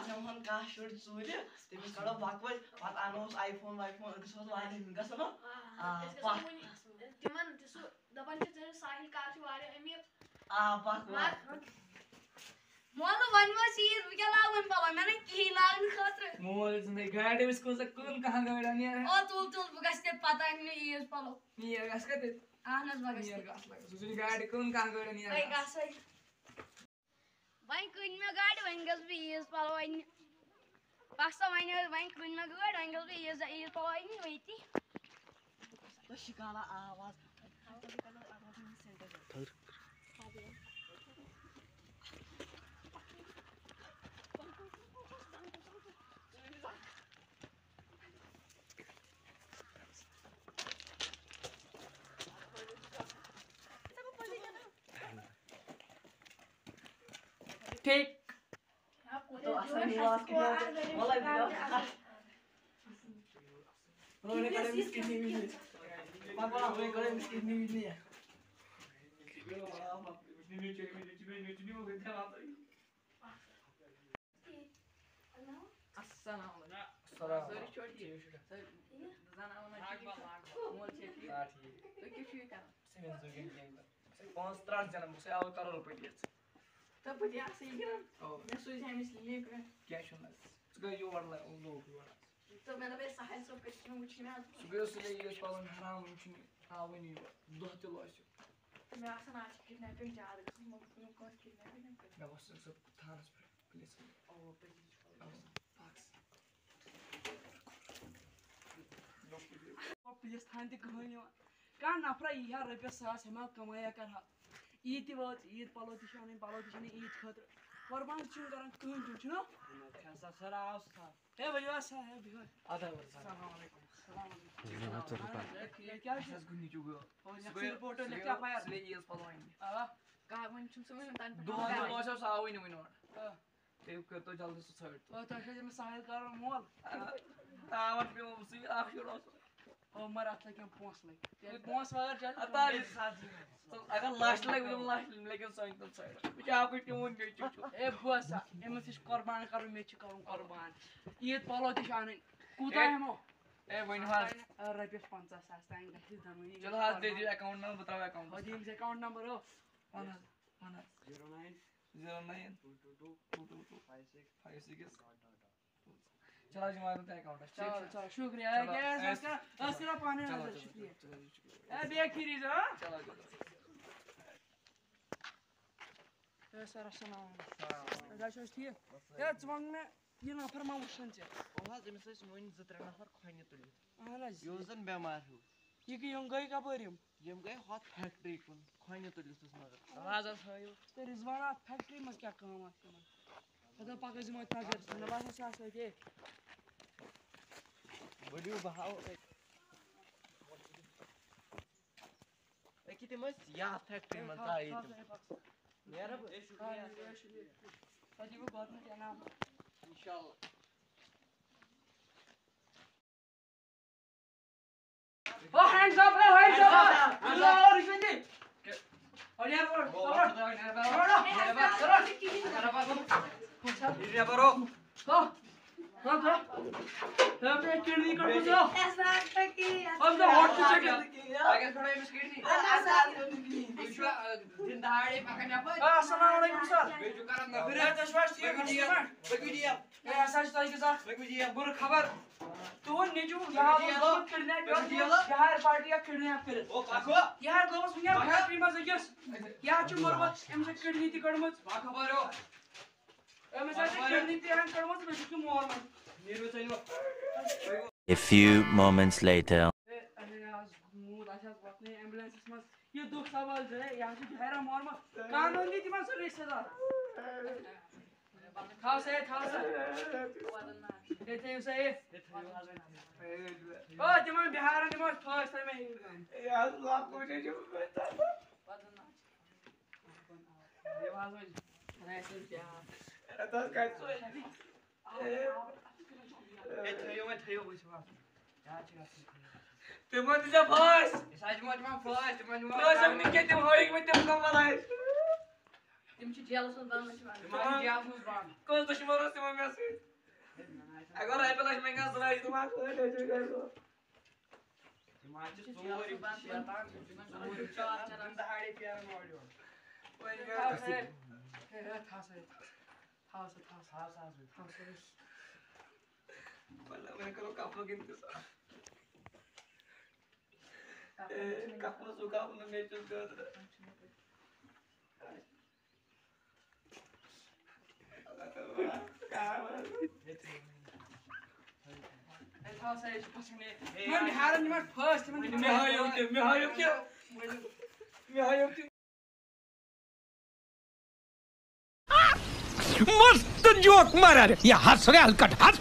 आज हम का शूट चूरे तमिस कड़ो बकवज पत अनोस आईफोन वाईफोन अगस वाले गसन तिमन सु दपन साहिल कार वारे अमीर पत मोल वन चीज क्या लागन पला मैंने की लागन खतर मोल ने गाड़ी में इसको कौन कहां गाड़ी नहीं है ओ तुल बगस्ते पता नहीं ईज पलो ये गस कते आनस बगस्ते गस लगा सुसुली गाड़ी कौन कहां गाड़ी नहीं है भाई गसै वहीं कुन में गाड़ी वहीं गस भी ईज पलो वहीं पासा वहीं कुन में गाड़ी वहीं गस भी ईज पलो वहीं वहीती तो शिकाला आवाज ठीक तो असली निवास के वाला वीडियो रोने करे बिस्किट नहीं मिले पापा रोने करे बिस्किट नहीं मिले तब बढ़िया से ही मैं सोच रहा हूँ इसलिए क्या सुना सुबह यो वाला लोग तो मैंने बस साहिल सब कुछ मुझे ना सुबह से ले ये पालन हराम मुझे आवनी दो तिलाश मैं आसान आज किडनैपिंग जा रहा हूँ मैं कौन किडनैपिंग कर मैं बस सब थानस पे पुलिस ओ पुलिस पुलिस थान ते कहानी का नफरा यह रुपये 100 हम कमाया कर ईद वात ईद पलो तिशाने ईद खतर कुर्बान छुन करन कहन छुन खसा सर आस था हे भैया सा है बिहार आधा अस्सलाम वालेकुम क्या है गुनी चुगो और रिपोर्ट लेके एफआईआर ले ईद पलो का वन छुन समय तन दो लोसा साव इन विनो ते कर तो जल्दी से साइड ओ तो मैं साहिल कर मोल तावत पे उसी आखिर ओ मर आता क्या पोंस लग पोंस वगर चल अतार तो अगर लास्ट लग लेकिन साइन तो साइड क्या आपको ट्यून गई चुचु ए बसा एमस इस कुर्बान करू मे छि करू कुर्बान ईद पलो दिशाने कूदा हमो ए वन हां रुपये 50,000 तांग गसी धनु चलो हाथ दे दे अकाउंट नंबर बताओ अकाउंट हो जी अकाउंट नंबर हो 09 चलो जी मारो ते अकाउंट चलो शुक्रिया अस्करा पाने शुक्रिया ए देख फिरी जा चलो ए सर अस्सलाम वालेकुम ठीक ए वन में ये नफर मा वशन छ ओहा जमिस मोइन 2-3 नफर खैने तुली अहलज योजन बेमार हो ये कि यम गई कपरिम यम गई हॉट फैक्ट्री कुन खैने तुली तुस मगर आवाज आयो ते रिजवाना फैक्ट्री में क्या काम आत पता पाके जमा तागर नवासा सास के बडियो बहाव किते मस या फैक्ट्री में ताई मेरा शुक्रिया अजी वो बात में क्या नाम इंशाल्लाह ओ हैंड्स अप अल्लाह रिशदी और यार बोलो तब एक किडनी कर दो ऐसा की अब तो हॉट से चेक आगे थोड़ा मिस किडनी दिन दहाड़े पकड़ने पर अस्सलाम वालेकुम सर बेजु करम ना फिर तशवाश ये बगुदिया ए असाज ताई के साथ बगुदिया बुर खबर तो निजू यहां लोग किडनैप यार पार्टी या किडनैप कर ओ पाखो यार दोस मुनिया फैक्ट्री में जगस या छु मरबत एम से किडनी ती कड़मत बा खबर हो एम से किडनी ती हन कड़मत बेजु मोर में नीरु चलो A few moments later. अरे आज मूड आशास वतने एम्बुलेंस में ये दुख सवाल जो है यहां से हैरा मोर में कानून नीति में सर रिश्तेदार खाओ से देते हैं उसे ओ जमा बिहार में मत फर्स्ट में यार लाख मुझे जो बता ये बात में नहीं ऐसे क्या तो कैसे ए थयो कुछ बात क्या चीज तुम तुझे फर्स्ट साज मत में फर्स्ट मन में सब निके तुम होई में तुम कम वाला है تِم چھِ جیلَس منٛز بَنٛد چھِ تِم آیہِ جیلَس منٛز بنٛد کٔژ دُشمَن اوس تِمن مےٚ سۭتۍ اگر رۄپیہِ لَچھ مےٚ گژھِ زٲج تِم اکھ ٲٹھ ٲٹھ گژھِ تِم آیہِ چھِ ژوٗر یِم چھِ شیطان یِم چھِ ژوٗر چار دہاڑے پھیران اورٕ یورٕ मैं करो कपड़ों की इंतजार कपड़ों सुखा अपने मैचेस कर मस्त जोक मारा रे या हंस रे हलकट हंस